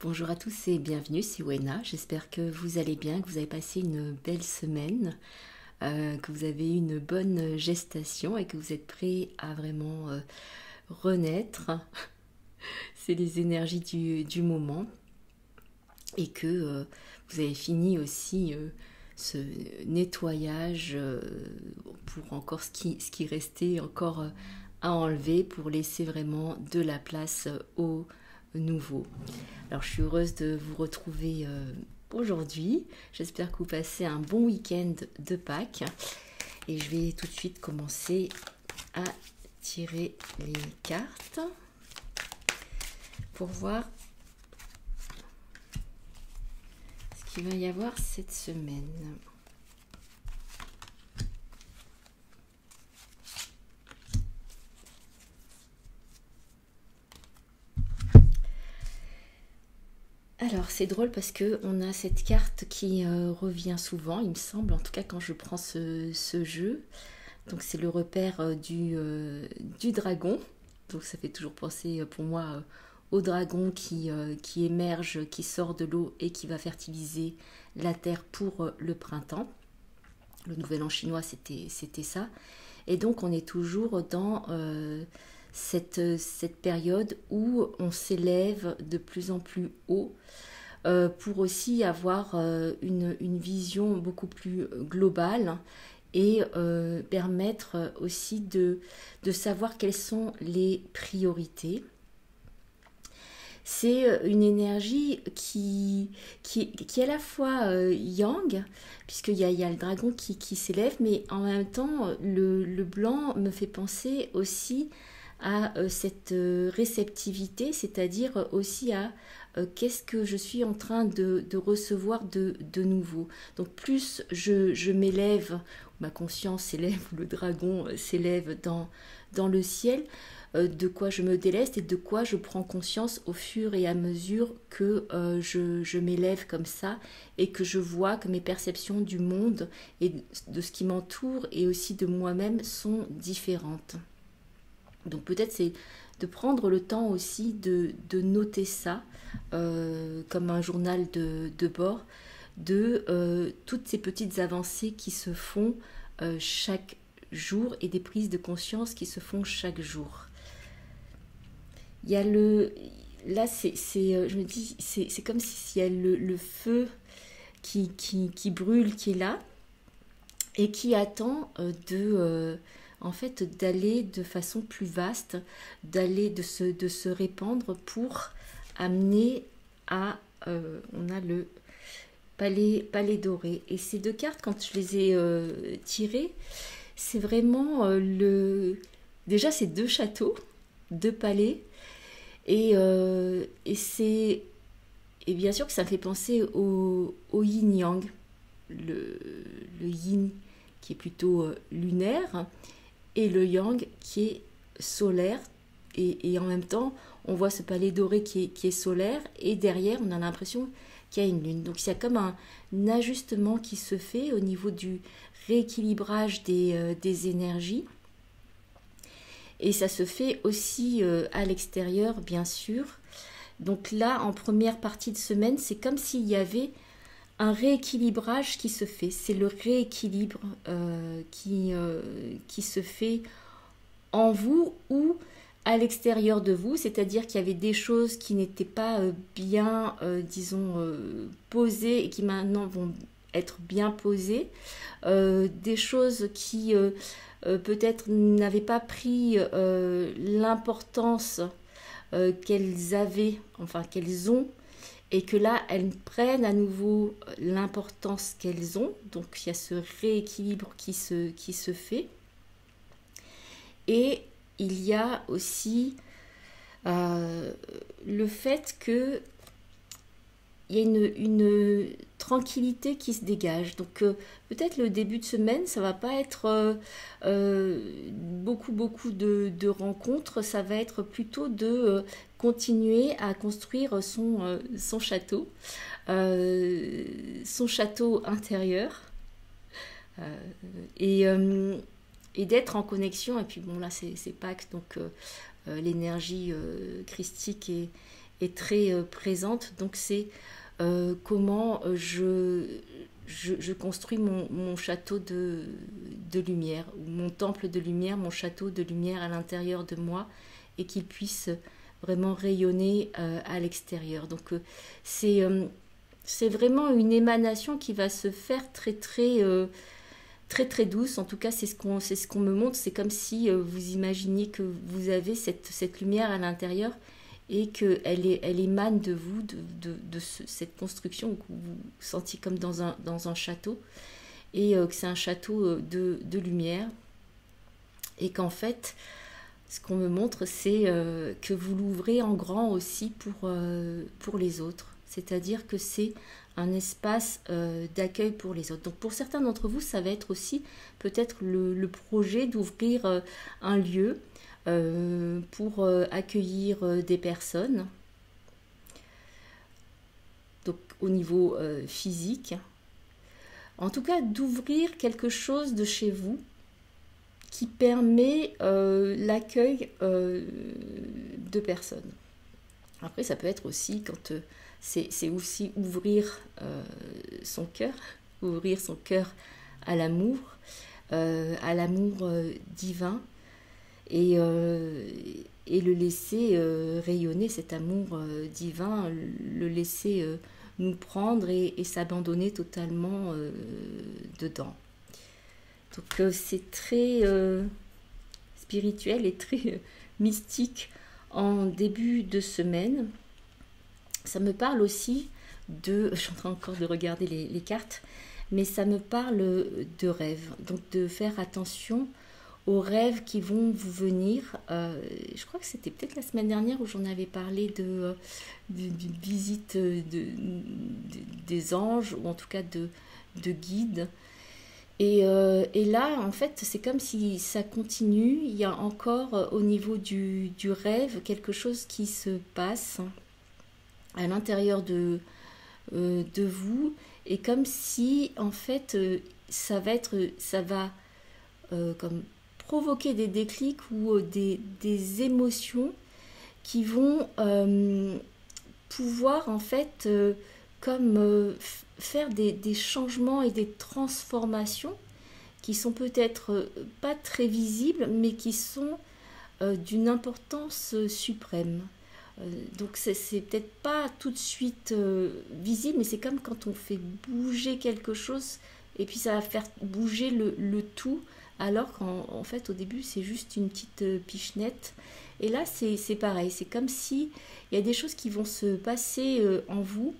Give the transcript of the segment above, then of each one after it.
Bonjour à tous et bienvenue, c'est Wena. J'espère que vous allez bien, que vous avez passé une belle semaine, que vous avez eu une bonne gestation et que vous êtes prêts à vraiment renaître. C'est les énergies du moment et que vous avez fini aussi ce nettoyage pour encore ce qui restait encore à enlever pour laisser vraiment de la place au nouveau. Alors je suis heureuse de vous retrouver aujourd'hui. J'espère que vous passez un bon week-end de Pâques. Et je vais tout de suite commencer à tirer les cartes pour voir ce qu'il va y avoir cette semaine. Alors c'est drôle parce que on a cette carte qui revient souvent, il me semble, en tout cas quand je prends ce jeu. Donc c'est le repère du dragon. Donc ça fait toujours penser pour moi au dragon qui émerge, qui sort de l'eau et qui va fertiliser la terre pour le printemps. Le nouvel an chinois c'était ça. Et donc on est toujours dans cette période où on s'élève de plus en plus haut pour aussi avoir une vision beaucoup plus globale et permettre aussi de savoir quelles sont les priorités. C'est une énergie qui est à la fois yang, puisqu'il y a le dragon qui s'élève, mais en même temps, le blanc me fait penser aussi à cette réceptivité, c'est-à-dire aussi à qu'est-ce que je suis en train de recevoir de nouveau. Donc plus je m'élève, ma conscience s'élève, le dragon s'élève dans le ciel, de quoi je me déleste et de quoi je prends conscience au fur et à mesure que je m'élève comme ça et que je vois que mes perceptions du monde et de ce qui m'entoure et aussi de moi-même sont différentes. Donc peut-être c'est de prendre le temps aussi de noter ça comme un journal de bord de toutes ces petites avancées qui se font chaque jour et des prises de conscience qui se font chaque jour. Il y a là je me dis c'est comme s'il y a le feu qui brûle, qui est là et qui attend en fait d'aller de façon plus vaste, d'aller de se répandre pour amener à on a le palais doré. Et ces deux cartes, quand je les ai tirées, c'est vraiment déjà ces deux châteaux, deux palais. Et bien sûr que ça me fait penser au yin-yang, le yin qui est plutôt lunaire et le yang qui est solaire. Et en même temps, on voit ce palais doré qui est solaire et derrière, on a l'impression qu'il y a une lune. Donc il y a comme un ajustement qui se fait au niveau du rééquilibrage des énergies. Et ça se fait aussi à l'extérieur, bien sûr. Donc là, en première partie de semaine, c'est comme s'il y avait un rééquilibrage qui se fait. C'est le rééquilibre qui se fait en vous ou à l'extérieur de vous. C'est-à-dire qu'il y avait des choses qui n'étaient pas bien, disons, posées et qui maintenant vont être bien posées. Des choses qui... peut-être n'avaient pas pris l'importance qu'elles avaient, enfin qu'elles ont, et que là, elles prennent à nouveau l'importance qu'elles ont. Donc, il y a ce rééquilibre qui se fait. Et il y a aussi le fait que il y a une tranquillité qui se dégage. Donc peut-être le début de semaine, ça va pas être beaucoup de rencontres, ça va être plutôt de continuer à construire son château, son château intérieur, et d'être en connexion. Et puis bon là c'est Pâques, donc l'énergie christique est très présente. Donc c'est comment je construis mon château de lumière, ou mon temple de lumière, mon château de lumière à l'intérieur de moi, et qu'il puisse vraiment rayonner à l'extérieur. Donc c'est vraiment une émanation qui va se faire très douce. En tout cas, c'est ce qu'on me montre. C'est comme si vous imaginiez que vous avez cette lumière à l'intérieur et elle émane de vous, cette construction que vous vous sentiez comme dans un château, et que c'est un château de lumière, et qu'en fait, ce qu'on me montre, c'est que vous l'ouvrez en grand aussi pour les autres. C'est-à-dire que c'est un espace d'accueil pour les autres. Donc pour certains d'entre vous, ça va être aussi peut-être le projet d'ouvrir un lieu pour accueillir des personnes, donc au niveau physique. En tout cas, d'ouvrir quelque chose de chez vous qui permet l'accueil de personnes. Après, ça peut être aussi quand c'est aussi ouvrir son cœur à l'amour divin, et le laisser rayonner, cet amour divin, le laisser nous prendre et s'abandonner totalement dedans. Donc c'est très spirituel et très mystique en début de semaine. Ça me parle aussi je suis en train encore de regarder les cartes, mais ça me parle de rêves. Donc de faire attention aux rêves qui vont vous venir. Je crois que c'était peut-être la semaine dernière où j'en avais parlé d'une visite des anges, ou en tout cas de guides. Et là, en fait, c'est comme si ça continue. Il y a encore au niveau du rêve quelque chose qui se passe à l'intérieur de vous, et comme si, en fait, ça va comme provoquer des déclics ou des émotions qui vont pouvoir, en fait, faire des changements et des transformations qui sont peut-être pas très visibles, mais qui sont d'une importance suprême. Donc c'est peut-être pas tout de suite visible, mais c'est comme quand on fait bouger quelque chose, et puis ça va faire bouger le tout, alors qu'en fait au début c'est juste une petite pichenette. Et là c'est pareil, c'est comme si il y a des choses qui vont se passer en vous,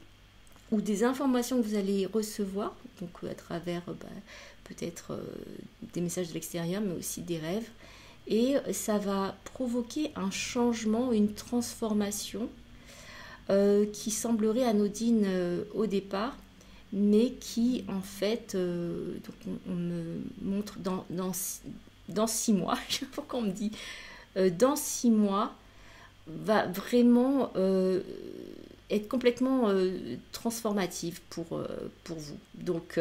ou des informations que vous allez recevoir, donc à travers peut-être des messages de l'extérieur, mais aussi des rêves. Et ça va provoquer un changement, une transformation qui semblerait anodine au départ, mais qui en fait, donc on me montre dans 6 mois, je sais pas pourquoi on me dit, dans 6 mois, va vraiment être complètement transformative pour vous. Donc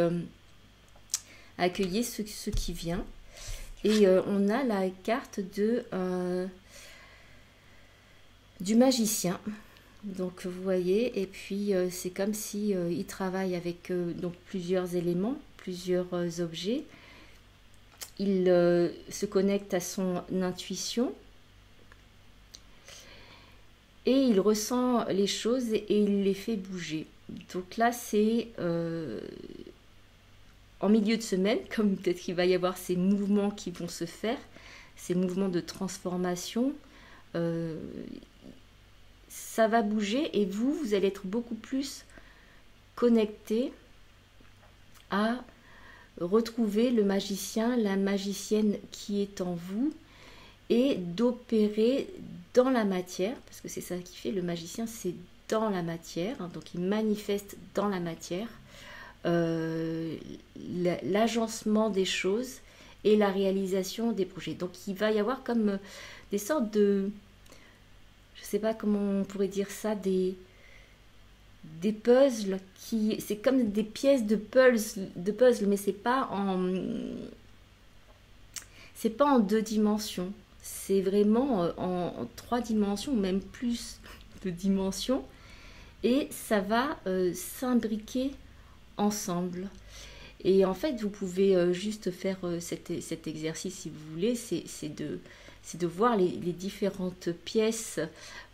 accueillez ce qui vient. Et on a la carte du magicien. Donc vous voyez, et puis c'est comme si il travaille avec donc plusieurs éléments, plusieurs objets. Il se connecte à son intuition, et il ressent les choses et il les fait bouger. Donc là c'est en milieu de semaine, comme peut-être qu'il va y avoir ces mouvements qui vont se faire, ces mouvements de transformation, ça va bouger, et vous allez être beaucoup plus connecté à retrouver le magicien, la magicienne qui est en vous, et d'opérer dans la matière, parce que c'est ça qui fait, le magicien c'est dans la matière, hein, donc il manifeste dans la matière l'agencement des choses et la réalisation des projets. Donc il va y avoir comme des sortes de, je sais pas comment on pourrait dire ça, des puzzles c'est comme des pièces de puzzle, mais c'est pas en 2 dimensions, c'est vraiment en 3 dimensions, ou même plus de dimensions et ça va s'imbriquer ensemble. Et en fait, vous pouvez juste faire cet exercice si vous voulez, c'est de voir les différentes pièces,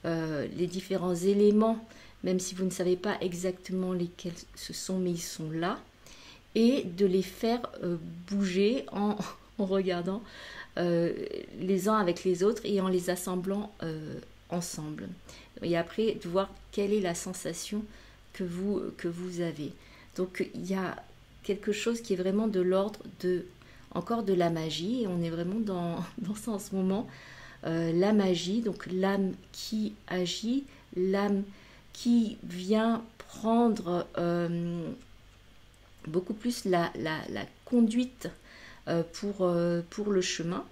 les différents éléments, même si vous ne savez pas exactement lesquels ce sont, mais ils sont là, et de les faire bouger en regardant les uns avec les autres et en les assemblant ensemble. Et après, de voir quelle est la sensation que vous avez. Donc, il y a quelque chose qui est vraiment de l'ordre encore de la magie, et on est vraiment dans ça en ce moment. La magie, donc l'âme qui agit, l'âme qui vient prendre beaucoup plus la conduite pour le chemin,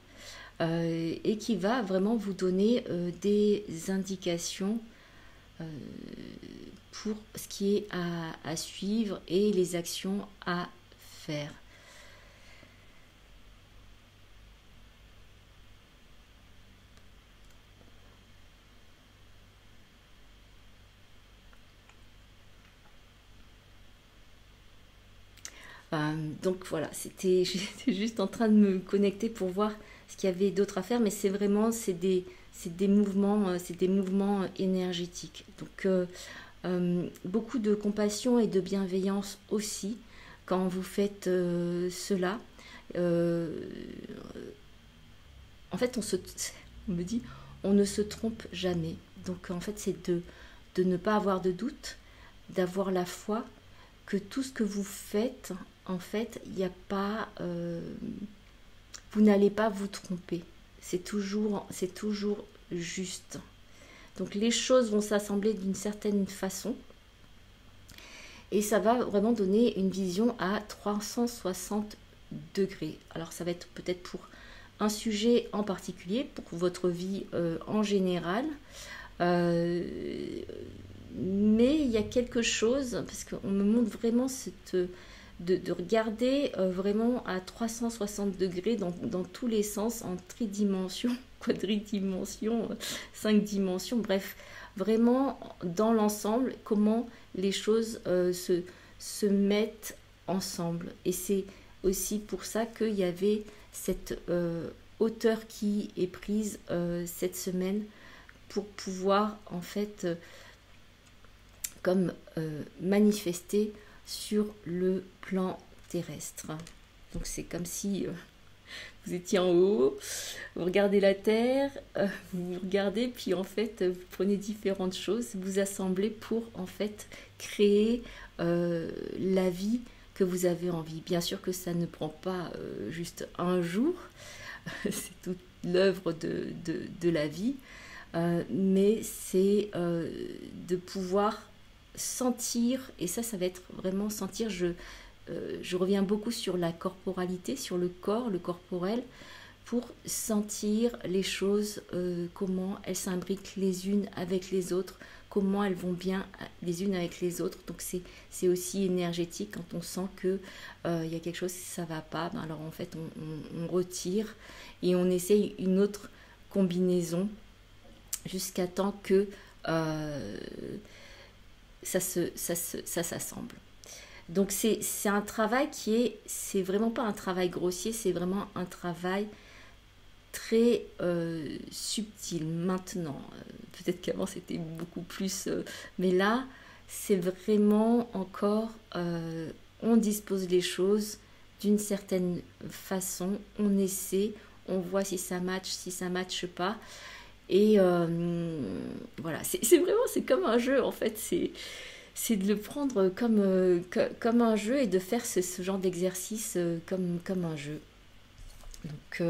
et qui va vraiment vous donner des indications pour ce qui est à suivre et les actions à faire. Donc voilà, j'étais juste en train de me connecter pour voir ce qu'il y avait d'autre à faire, mais c'est vraiment des mouvements énergétiques. Donc beaucoup de compassion et de bienveillance aussi quand vous faites cela. En fait, on me dit, on ne se trompe jamais. Donc en fait, c'est de ne pas avoir de doute, d'avoir la foi que tout ce que vous faites, en fait, il n'y a pas, vous n'allez pas vous tromper. C'est toujours juste. Donc les choses vont s'assembler d'une certaine façon et ça va vraiment donner une vision à 360 degrés. Alors ça va être peut-être pour un sujet en particulier, pour votre vie en général. Mais il y a quelque chose, parce qu'on me montre vraiment de regarder vraiment à 360 degrés dans tous les sens, en tridimension, quadridimension, 5 dimensions, bref, vraiment dans l'ensemble, comment les choses se mettent ensemble. Et c'est aussi pour ça qu'il y avait cette hauteur qui est prise cette semaine pour pouvoir en fait comme manifester sur le plan terrestre. Donc c'est comme si vous étiez en haut, vous regardez la terre, vous regardez, puis en fait vous prenez différentes choses, vous assemblez pour en fait créer la vie que vous avez envie. Bien sûr que ça ne prend pas juste un jour, c'est toute l'œuvre de la vie, mais c'est de pouvoir sentir, et ça va être vraiment sentir, je reviens beaucoup sur la corporalité, sur le corps, le corporel, pour sentir les choses, comment elles s'imbriquent les unes avec les autres, comment elles vont bien les unes avec les autres. Donc c'est aussi énergétique quand on sent que il y a quelque chose qui ça va pas, ben alors en fait on retire et on essaye une autre combinaison jusqu'à temps que ça s'assemble. Donc c'est un travail c'est vraiment pas un travail grossier, c'est vraiment un travail très subtil maintenant. Peut-être qu'avant c'était beaucoup plus, mais là c'est vraiment encore, on dispose les choses d'une certaine façon, on essaie, on voit si ça match, si ça matche pas. Et voilà, c'est vraiment, c'est comme un jeu en fait, c'est de le prendre comme un jeu et de faire ce genre d'exercice comme un jeu. Donc,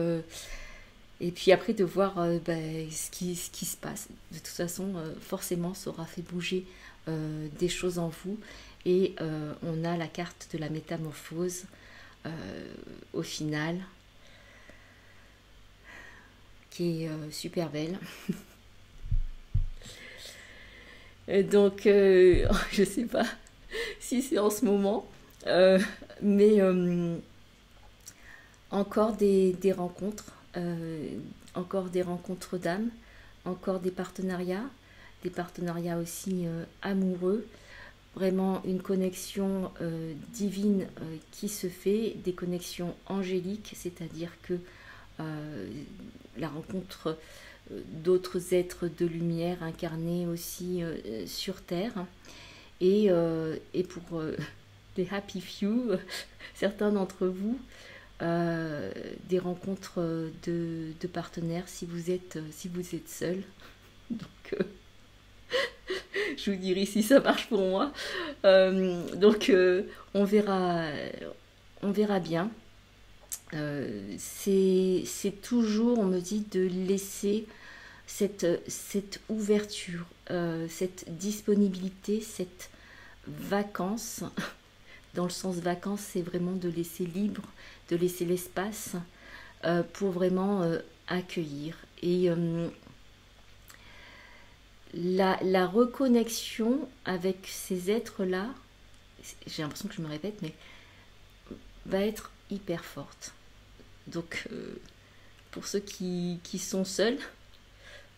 et puis après de voir ce qui se passe. De toute façon, forcément, ça aura fait bouger des choses en vous. Et on a la carte de la métamorphose au final, qui est super belle. Donc, je sais pas si c'est en ce moment, mais encore des rencontres, encore des rencontres d'âmes, encore des partenariats, des partenariats aussi amoureux, vraiment une connexion divine qui se fait, des connexions angéliques, c'est-à-dire que la rencontre d'autres êtres de lumière incarnés aussi sur Terre. Et pour les happy few, certains d'entre vous, des rencontres de partenaires si vous êtes seul. Donc, je vous dirai si ça marche pour moi. Donc, on verra bien. C'est toujours, on me dit, de laisser cette ouverture, cette disponibilité, cette vacance. Dans le sens vacances, c'est vraiment de laisser libre, de laisser l'espace pour vraiment accueillir. Et la reconnexion avec ces êtres-là, j'ai l'impression que je me répète, mais va être hyper forte. Donc, pour ceux qui sont seuls,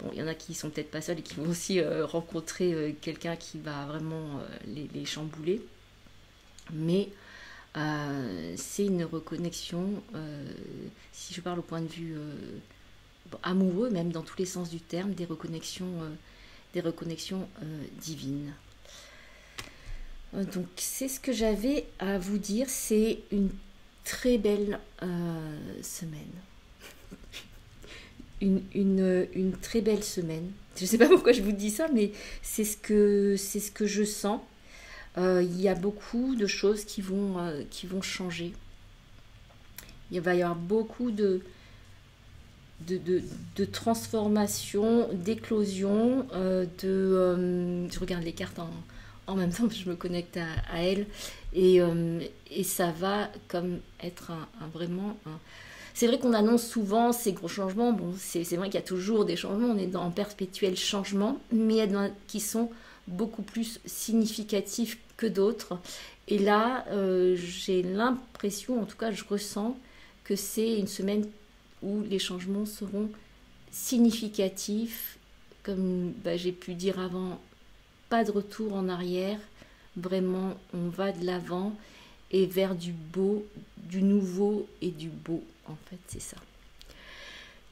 bon, il y en a qui sont peut-être pas seuls et qui vont aussi rencontrer quelqu'un qui va vraiment les chambouler. Mais c'est une reconnexion, si je parle au point de vue amoureux, même dans tous les sens du terme, des reconnexions divines. Donc c'est ce que j'avais à vous dire. C'est une très belle semaine. Une très belle semaine. Je ne sais pas pourquoi je vous dis ça, mais c'est ce que je sens. Il y a beaucoup de choses qui vont changer. Il va y avoir beaucoup de transformation, d'éclosion, je regarde les cartes en même temps, je me connecte à elles, et ça va comme être vraiment... C'est vrai qu'on annonce souvent ces gros changements, bon, c'est vrai qu'il y a toujours des changements, on est en perpétuel changement, mais il y en a qui sont beaucoup plus significatifs que d'autres. Et là, j'ai l'impression, en tout cas je ressens, que c'est une semaine où les changements seront significatifs, comme j'ai pu dire avant, pas de retour en arrière, vraiment on va de l'avant et vers du beau, du nouveau et du beau, en fait c'est ça.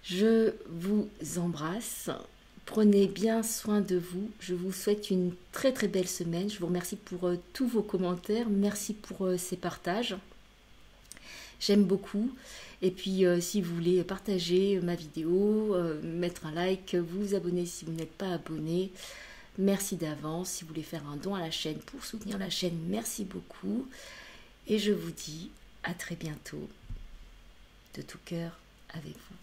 Je vous embrasse, prenez bien soin de vous, je vous souhaite une très très belle semaine, je vous remercie pour tous vos commentaires, merci pour ces partages. J'aime beaucoup. Et puis, si vous voulez partager ma vidéo, mettre un like, vous abonner si vous n'êtes pas abonné, merci d'avance. Si vous voulez faire un don à la chaîne pour soutenir la chaîne, merci beaucoup. Et je vous dis à très bientôt, de tout cœur avec vous.